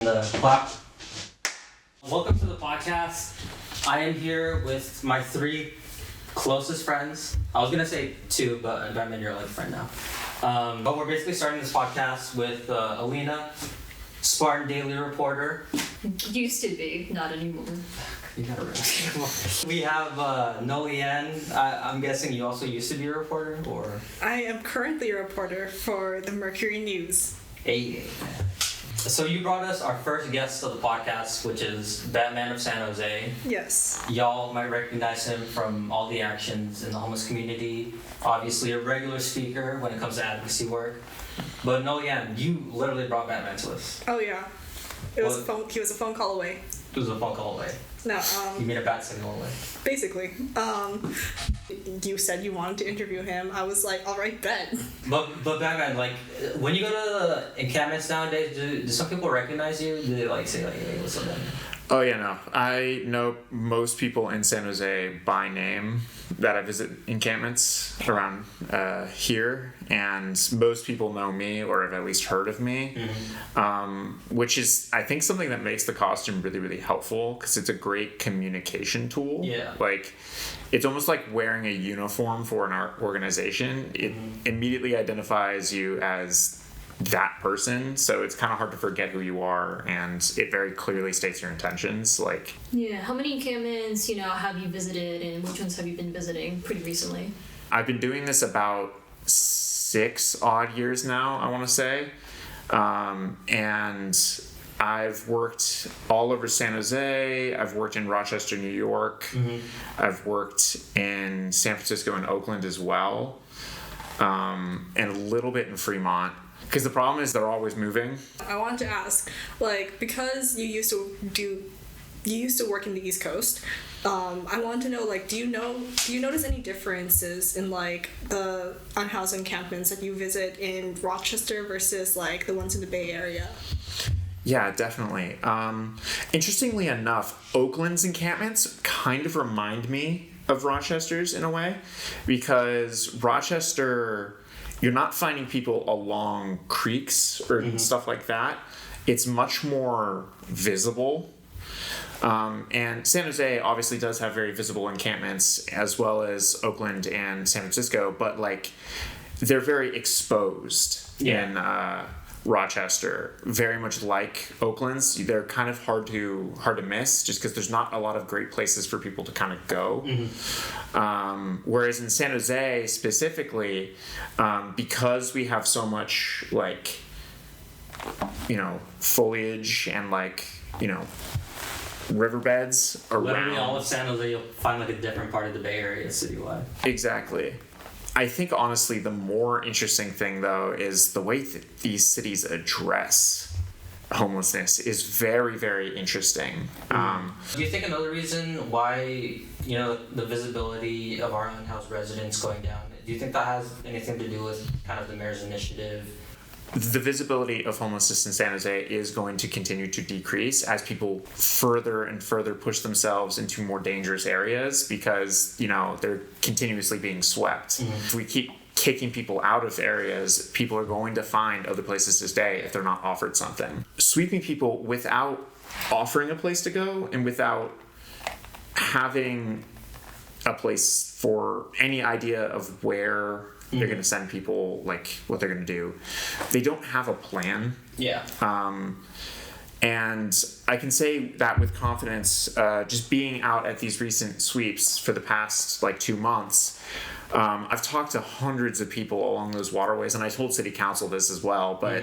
The clap. Welcome to the podcast. I am here with my three closest friends. I was gonna say two, but Batman, you're like a friend now. But we're basically starting this podcast with Alina, Spartan Daily reporter. Used to be, not anymore. You gotta really. We have Nollyanne. I'm guessing you also used to be a reporter, or? I am currently a reporter for the Mercury News. Hey. So you brought us our first guest of the podcast, which is Batman of San Jose. Yes. Y'all might recognize him from all the actions in the homeless community. Obviously a regular speaker when it comes to advocacy work. But Nollyanne, you literally brought Batman to us. Oh yeah. He was a phone call away. It was a phone call away. No, You mean a bat signal away. basically. You said you wanted to interview him. I was like, alright, bet. But Batman, like, when you go to encampments nowadays, do some people recognize you? Do they like say like, hey, what's up, Batman? Oh yeah, no. I know most people in San Jose by name that I visit encampments around here, and most people know me or have at least heard of me, which is, I think, something that makes the costume really, really helpful because it's a great communication tool. Yeah. Like, it's almost like wearing a uniform for an art organization. It immediately identifies you as that person, so it's kind of hard to forget who you are, and it very clearly states your intentions. Like, Yeah, how many encampments, have you visited, and which ones have you been visiting pretty recently? I've been doing this about 6 odd years now, I want to say, and I've worked all over San Jose. I've worked in Rochester, New York. I've worked in San Francisco and Oakland as well, and a little bit in Fremont. Because the problem is they're always moving. I wanted to ask, like, because you used to work in the East Coast, I wanted to know, like, do you notice any differences in, like, the unhoused encampments that you visit in Rochester versus, like, the ones in the Bay Area? Yeah, definitely. Interestingly enough, Oakland's encampments kind of remind me of Rochester's in a way, because Rochester, you're not finding people along creeks or stuff like that. It's much more visible. And San Jose obviously does have very visible encampments, as well as Oakland and San Francisco, but like they're very exposed in Rochester, very much like Oakland's. They're kind of hard to miss just because there's not a lot of great places for people to kind of go. Whereas in San Jose specifically, because we have so much like, foliage and like, riverbeds around. Literally all of San Jose, you'll find like a different part of the Bay Area citywide. Exactly. I think, honestly, the more interesting thing, though, is the way that these cities address homelessness is very, very interesting. Do you think another reason why, the visibility of our unhoused residents going down, do you think that has anything to do with kind of the mayor's initiative? The visibility of homelessness in San Jose is going to continue to decrease as people further and further push themselves into more dangerous areas because, they're continuously being swept. If we keep kicking people out of areas, people are going to find other places to stay if they're not offered something. Sweeping people without offering a place to go and without having a place for any idea of where they're going to send people, like what they're going to do. They don't have a plan. Yeah. And I can say that with confidence, just being out at these recent sweeps for the past 2 months, I've talked to hundreds of people along those waterways, and I told City Council this as well, but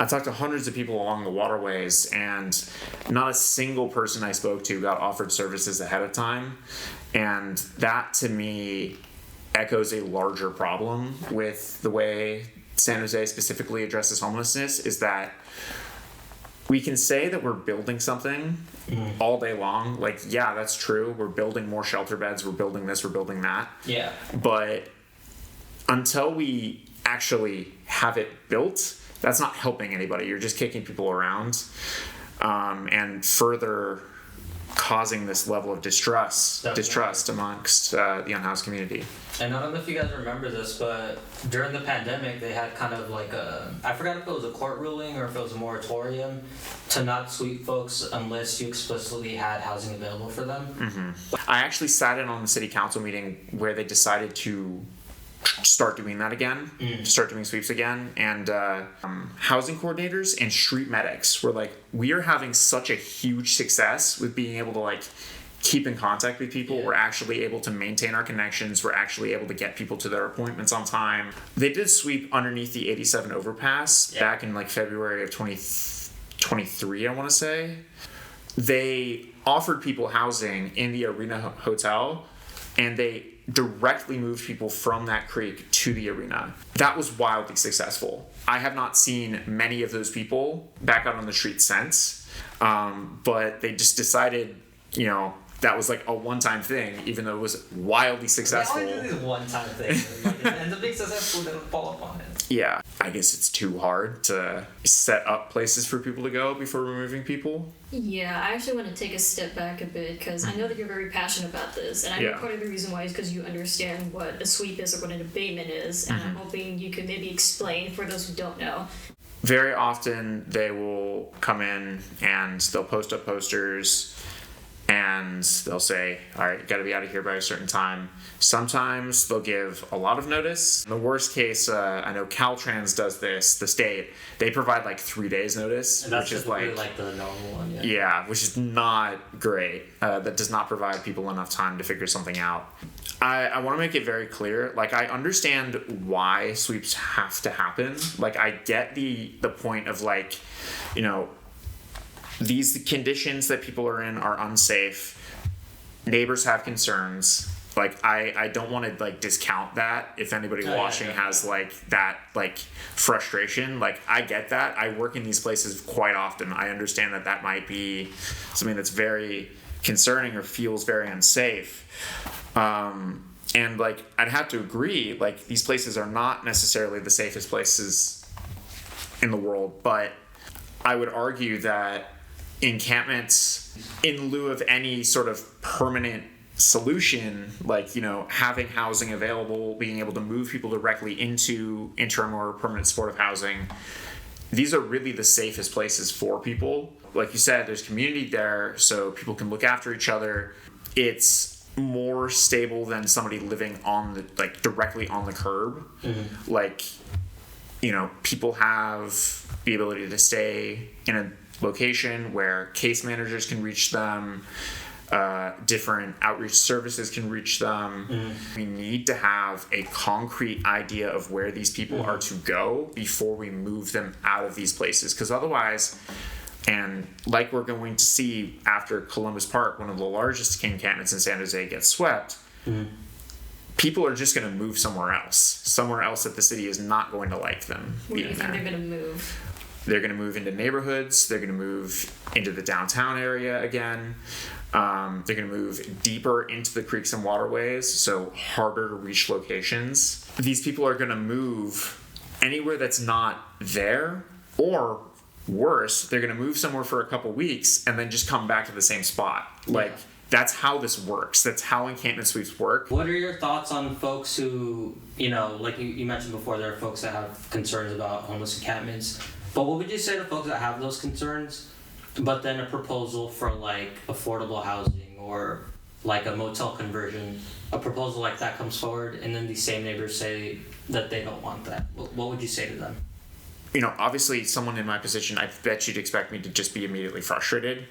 I talked to hundreds of people along the waterways, and not a single person I spoke to got offered services ahead of time. And that, to me, echoes a larger problem with the way San Jose specifically addresses homelessness, is that we can say that we're building something all day long. Like, yeah, that's true. We're building more shelter beds. We're building this. We're building that. Yeah. But until we actually have it built, that's not helping anybody. You're just kicking people around and further causing this level of distrust amongst the unhoused community. And I don't know if you guys remember this, but during the pandemic, they had kind of like I forgot if it was a court ruling or if it was a moratorium to not sweep folks unless you explicitly had housing available for them. Mm-hmm. I actually sat in on the city council meeting where they decided to start doing that again, start doing sweeps again, and housing coordinators and street medics were like, we are having such a huge success with being able to like keep in contact with people. We're actually able to maintain our connections. We're actually able to get people to their appointments on time. They did sweep underneath the 87 overpass back in like February of 2023, I want to say. They offered people housing in the Arena Hotel, and they directly moved people from that creek to the arena. That was wildly successful. I have not seen many of those people back out on the street since, but they just decided, that was like a one-time thing, even though it was wildly successful. They always do these one-time things. Like, if it ends up being successful, they don't follow up on it. Yeah, I guess it's too hard to set up places for people to go before removing people. Yeah, I actually want to take a step back a bit because I know that you're very passionate about this, and I know part of the reason why is because you understand what a sweep is or what an abatement is, and I'm hoping you could maybe explain for those who don't know. Very often they will come in and they'll post up posters and they'll say, all right, you got to be out of here by a certain time. Sometimes they'll give a lot of notice. In the worst case, I know Caltrans does this, the state. They provide like 3 days notice, And that's which is like the normal one, yeah, which is not great. That does not provide people enough time to figure something out. I want to make it very clear, like, I understand why sweeps have to happen. Like, I get the point of, like, these conditions that people are in are unsafe. Neighbors have concerns. Like, I don't want to, like, discount that if anybody watching has, like, that, like, frustration. Like, I get that. I work in these places quite often. I understand that might be something that's very concerning or feels very unsafe. And, like, I'd have to agree, like, these places are not necessarily the safest places in the world, but I would argue that encampments, in lieu of any sort of permanent solution, like, having housing available, being able to move people directly into interim or permanent supportive housing, these are really the safest places for people. Like you said, there's community there, so people can look after each other. It's more stable than somebody living on the, like, directly on the curb. Mm-hmm. Like, people have the ability to stay in a location where case managers can reach them, different outreach services can reach them. We need to have a concrete idea of where these people are to go before we move them out of these places, because otherwise, and like we're going to see after Columbus Park, one of the largest encampments in San Jose, gets swept, people are just going to move somewhere else that the city is not going to like them Where do you being think there. they're going to move? They're going to move into neighborhoods. They're going to move into the downtown area again. They're going to move deeper into the creeks and waterways, so harder to reach locations. These people are going to move anywhere that's not there, or worse, they're going to move somewhere for a couple weeks and then just come back to the same spot. Like, that's how this works. That's how encampment sweeps work. What are your thoughts on folks who, like you mentioned before, there are folks that have concerns about homeless encampments. But what would you say to folks that have those concerns, but then a proposal for, like, affordable housing or, like, a motel conversion, a proposal like that comes forward, and then these same neighbors say that they don't want that? What would you say to them? Obviously, someone in my position, I bet you'd expect me to just be immediately frustrated.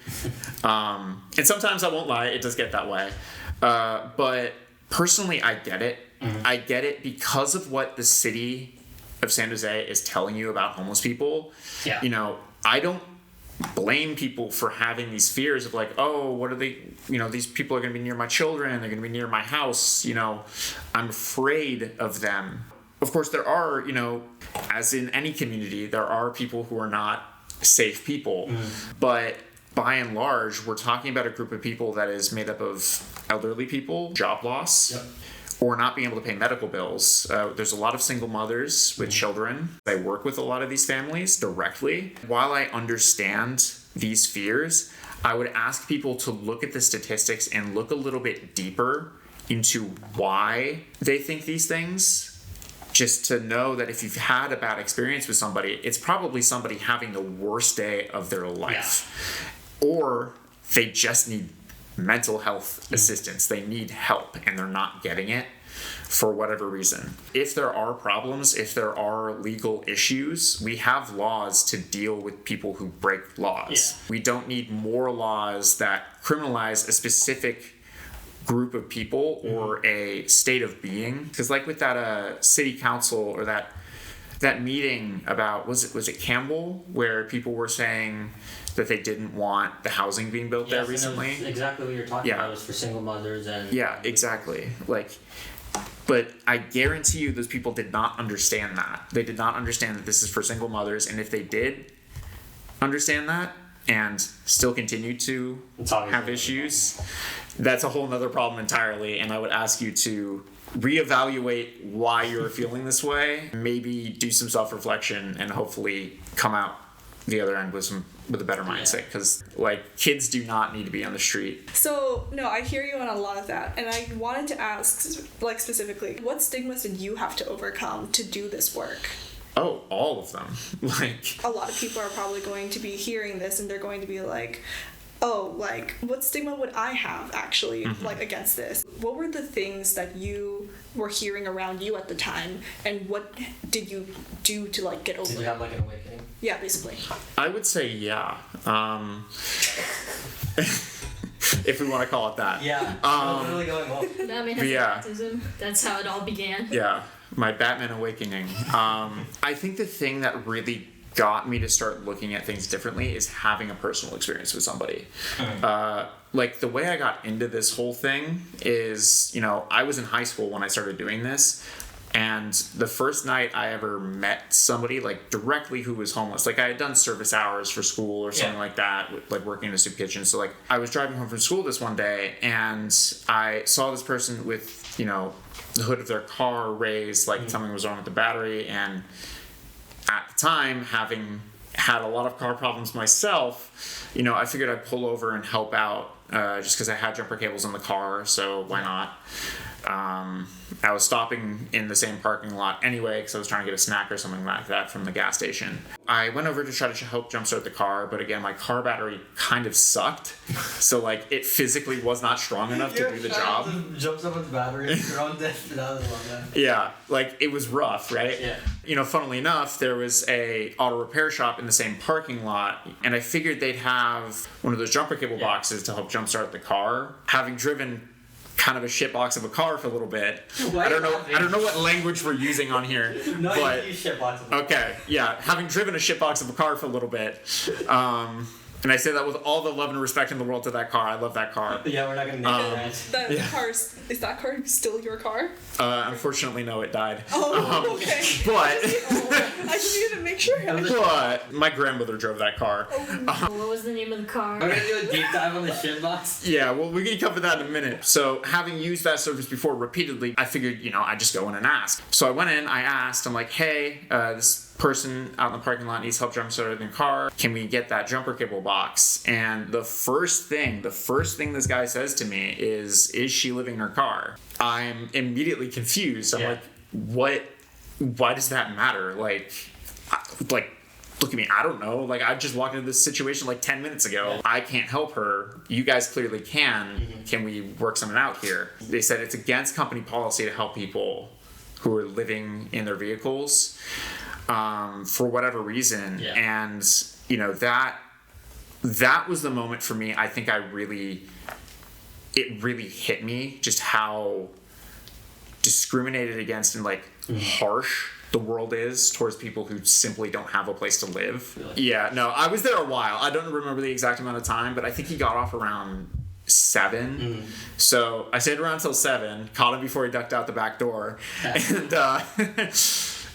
And sometimes, I won't lie, it does get that way. But personally, I get it. Mm-hmm. I get it because of what the city of San Jose is telling you about homeless people. Yeah. I don't blame people for having these fears of, like, oh, what are they, these people are going to be near my children, they're going to be near my house, I'm afraid of them. Of course, there are, as in any community, there are people who are not safe people, but by and large, we're talking about a group of people that is made up of elderly people, job loss, or not being able to pay medical bills. There's a lot of single mothers with children. I work with a lot of these families directly. While I understand these fears, I would ask people to look at the statistics and look a little bit deeper into why they think these things, just to know that if you've had a bad experience with somebody, it's probably somebody having the worst day of their life. Or they just need mental health assistance. They need help and they're not getting it for whatever reason. If there are problems, if there are legal issues, we have laws to deal with people who break laws. We don't need more laws that criminalize a specific group of people or a state of being. Because like with that city council or that meeting about, was it Campbell, where people were saying that they didn't want the housing being built there recently. And it was exactly what you're talking about. It was for single mothers and exactly. But I guarantee you those people did not understand that. They did not understand that this is for single mothers, and if they did understand that and still continue to have issues, that's a whole nother problem entirely. And I would ask you to reevaluate why you're feeling this way, maybe do some self-reflection, and hopefully come out the other end with a better mindset, because kids do not need to be on the street. So no, I hear you on a lot of that, and I wanted to ask specifically, what stigmas did you have to overcome to do this work? Oh, all of them. A lot of people are probably going to be hearing this and they're going to be like, oh, what stigma would I have actually against this? What were the things that you were hearing around you at the time, and what did you do to get over it? Did you have an awakening? Yeah, basically. I would say if we want to call it that. Yeah. Really going well. Batman has autism. That's how it all began. Yeah, my Batman awakening. I think the thing that really got me to start looking at things differently is having a personal experience with somebody. The way I got into this whole thing is, I was in high school when I started doing this, and the first night I ever met somebody directly who was homeless, I had done service hours for school or something like that, working in a soup kitchen. So I was driving home from school this one day and I saw this person with, the hood of their car raised, something was wrong with the battery. And at the time, having had a lot of car problems myself, I figured I'd pull over and help out, just because I had jumper cables in the car, so why not? I was stopping in the same parking lot anyway because I was trying to get a snack or something like that from the gas station. I went over to try to help jumpstart the car, but again, my car battery kind of sucked, so it physically was not strong enough to do the job. Jumps up with the battery. You're on death. Yeah, it was rough, right? Yeah. Funnily enough, there was a auto repair shop in the same parking lot, and I figured they'd have one of those jumper cable boxes to help jumpstart the car. Having driven kind of a shit box of a car for a little bit. I don't know what language we're using on here. No, but, you use shit box of a car. Okay, yeah. Having driven a shit box of a car for a little bit, and I say that with all the love and respect in the world to that car. I love that car. Yeah, we're not gonna name it. Is that car still your car? Unfortunately, no, it died. Oh, okay. But I just needed to make sure. But my grandmother drove that car. What was the name of the car? We're gonna do a deep dive on the shit box. Yeah, well, we can cover that in a minute. So, having used that service before repeatedly, I figured, I'd just go in and ask. So I went in, I asked, I'm like, hey, this person out in the parking lot needs help jumpstarting their car. Can we get that jumper cable box? And the first thing this guy says to me is she living in her car? I'm immediately confused. I'm like, what? Why does that matter? Look at me, I don't know. I just walked into this situation 10 minutes ago. Yeah. I can't help her. You guys clearly can. Mm-hmm. Can we work something out here? They said it's against company policy to help people who are living in their vehicles for whatever reason. Yeah. And, that was the moment for me. I think it really hit me just how discriminated against and harsh the world is towards people who simply don't have a place to live. Really? Yeah, no, I was there a while. I don't remember the exact amount of time, but I think he got off around 7. Mm. So I stayed around till 7, caught him before he ducked out the back door, and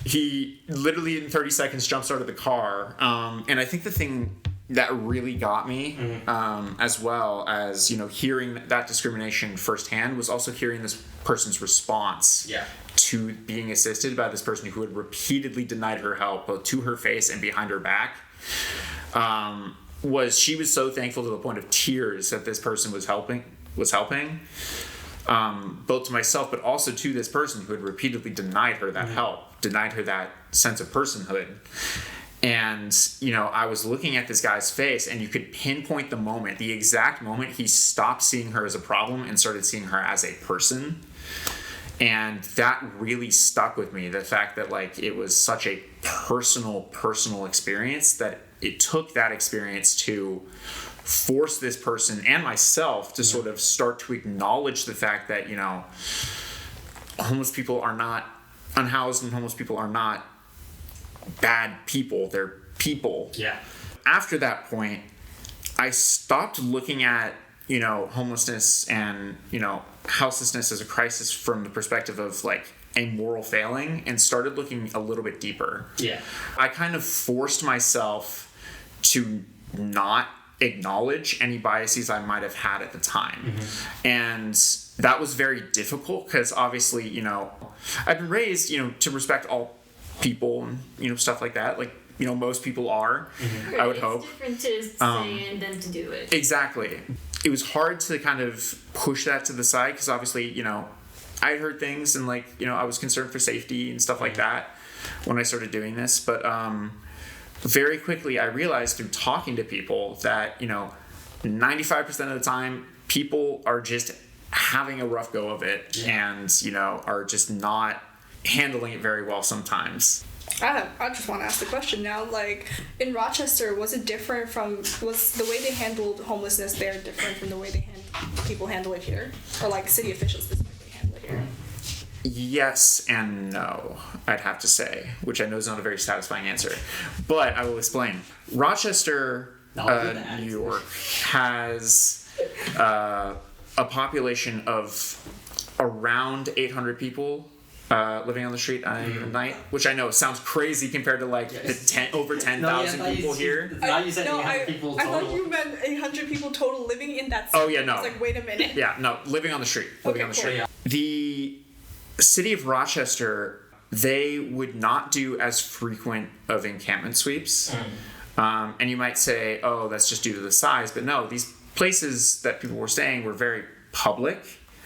he literally in 30 seconds jump started the car. And I think the thing that really got me, as well as, you know, hearing that discrimination firsthand, was also hearing this person's response to being assisted by this person who had repeatedly denied her help, both to her face and behind her back. She was so thankful to the point of tears that this person was helping, both to myself, but also to this person who had repeatedly denied her that help, denied her that sense of personhood. And, you know, I was looking at this guy's face, and you could pinpoint the exact moment he stopped seeing her as a problem and started seeing her as a person. And that really stuck with me, the fact that, like, it was such a personal experience, that it took that experience to force this person and myself to sort of start to acknowledge the fact that, you know, homeless people are not unhoused, and homeless people are not bad people. They're people. Yeah. After that point, I stopped looking at, you know, homelessness and, you know, houselessness as a crisis from the perspective of, like, a moral failing, and started looking a little bit deeper. Yeah. I kind of forced myself to not acknowledge any biases I might have had at the time. And that was very difficult, because obviously, you know, I've been raised, you know, to respect all people and, you know, stuff like that. Like, you know, most people are, I would hope. It's different to say and then to do it. Exactly. It was hard to kind of push that to the side, because obviously, you know, I had heard things, and, like, you know, I was concerned for safety and stuff like that when I started doing this. But very quickly I realized through talking to people that, you know, 95% of the time people are just having a rough go of it, and, you know, are just not handling it very well sometimes. I just want to ask the question now. Like, in Rochester, was the way they handled homelessness there different from the way people handle it here? Or, like, city officials specifically handle it here? Yes and no, I'd have to say, which I know is not a very satisfying answer, but I will explain. Rochester, New York, has a population of around 800 people living on the street on any given night, which I know sounds crazy compared to, like, the over 10,000 people here. You said 800 people total. I thought you meant 800 people total living in that city. Oh, yeah, no. I was like, wait a minute. Yeah, no, living on the street. Living on the street. Yeah. The city of Rochester, they would not do as frequent of encampment sweeps. And you might say, oh, that's just due to the size. But no, these places that people were staying were very public,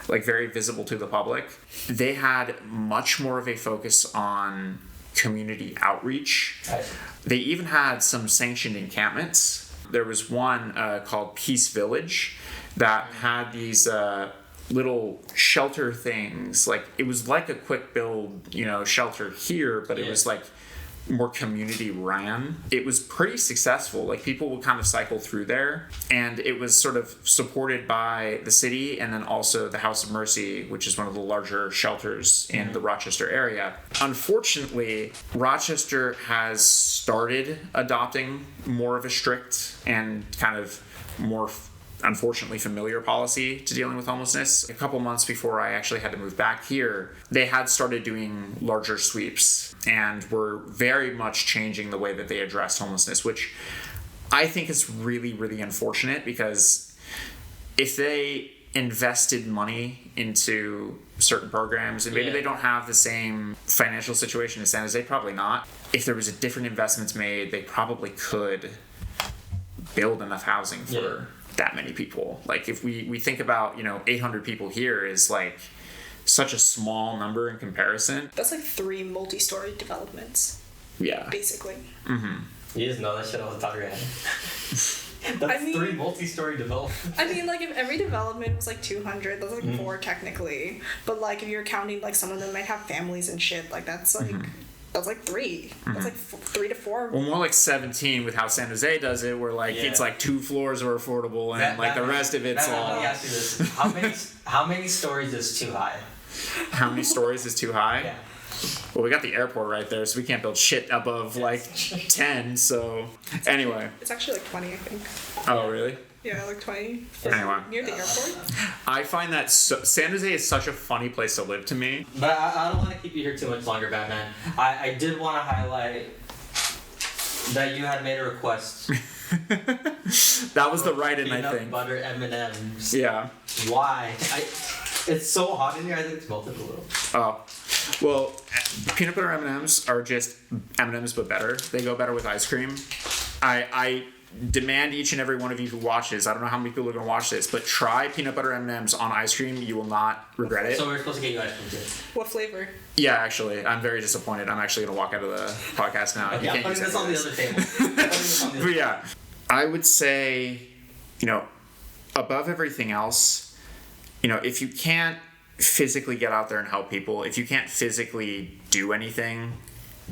like very visible to the public. They had much more of a focus on community outreach. They even had some sanctioned encampments. There was one called Peace Village that had these little shelter things. Like, it was like a quick build, you know, shelter here, but it was like more community ran. It was pretty successful. Like, people would kind of cycle through there, and it was sort of supported by the city, and then also the House of Mercy, which is one of the larger shelters in the Rochester area. Unfortunately, Rochester has started adopting more of a strict and kind of more unfortunately familiar policy to dealing with homelessness. A couple months before I actually had to move back here, they had started doing larger sweeps and were very much changing the way that they addressed homelessness, which I think is really, really unfortunate, because if they invested money into certain programs, and maybe they don't have the same financial situation as San Jose, probably not. If there was a different investments made, they probably could build enough housing for that many people. Like, if we think about, 800 people here is like such a small number in comparison. That's like 3 multi-story developments. Yeah. Basically. Mm-hmm. You just know that shit off the top of your head. That's 3 multi-story developments. I mean, like, if every development was like 200, that's like 4 technically. But like, if you're counting, like, some of them might have families and shit, like, that's like that's like 3. That's like 3 to 4. Well, more like 17 with how San Jose does it, where like it's like 2 floors are affordable, and the rest of it's all. Let me ask you this: how many stories is too high? How many stories is too high? Yeah. Well, we got the airport right there, so we can't build shit above like 10. So anyway, it's actually like 20, I think. Oh, really? Yeah, like 20. Anyway, near the airport. I find that San Jose is such a funny place to live to me. But I don't want to keep you here too much longer, Batman. I did want to highlight that you had made a request That was the write-in, I think. Peanut butter M&Ms. Yeah. Why? It's so hot in here. I think it's melted a little. Oh. Well, peanut butter M&Ms are just M&Ms but better. They go better with ice cream. I demand each and every one of you who watches, I don't know how many people are going to watch this, but try peanut butter M&Ms on ice cream. You will not regret it. So we're supposed to get you ice cream too. What flavor? Yeah, actually, I'm very disappointed. I'm actually going to walk out of the podcast now. Okay, I'm putting this on the other table. But yeah, I would say, above everything else, if you can't physically get out there and help people, if you can't physically do anything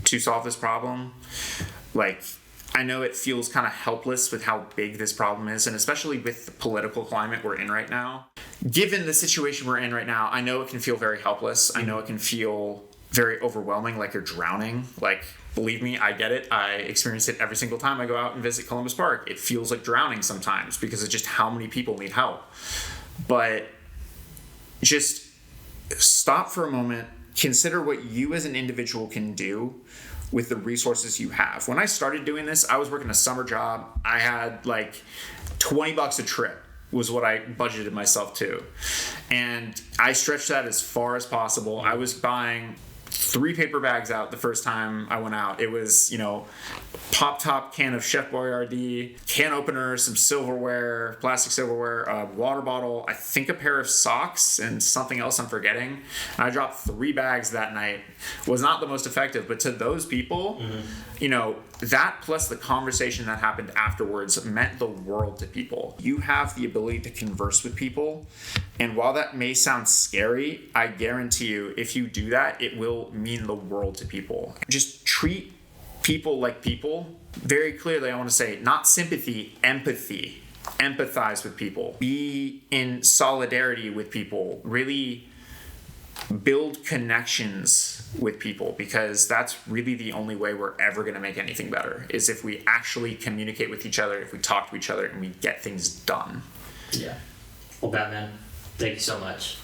to solve this problem, I know it feels kind of helpless with how big this problem is, and especially with the political climate we're in right now. Given the situation we're in right now, I know it can feel very helpless. I know it can feel very overwhelming, like you're drowning. Believe me, I get it. I experience it every single time I go out and visit Columbus Park. It feels like drowning sometimes because of just how many people need help. But just stop for a moment, consider what you as an individual can do with the resources you have. When I started doing this, I was working a summer job. I had $20 a trip was what I budgeted myself to. And I stretched that as far as possible. I was buying 3 paper bags out the first time I went out. It was, pop top can of Chef Boyardee, can opener, some silverware, plastic silverware, a water bottle, I think a pair of socks, and something else I'm forgetting. And I dropped 3 bags that night. Was not the most effective, but to those people, that plus the conversation that happened afterwards meant the world to people. You have the ability to converse with people, and while that may sound scary, I guarantee you, if you do that, it will mean the world to people. Just treat people like people. Very clearly, I want to say, not sympathy, empathy. Empathize with people. Be in solidarity with people. Really build connections with people, because that's really the only way we're ever going to make anything better, is if we actually communicate with each other, if we talk to each other, and we get things done. Yeah. Well, Batman, thank you so much.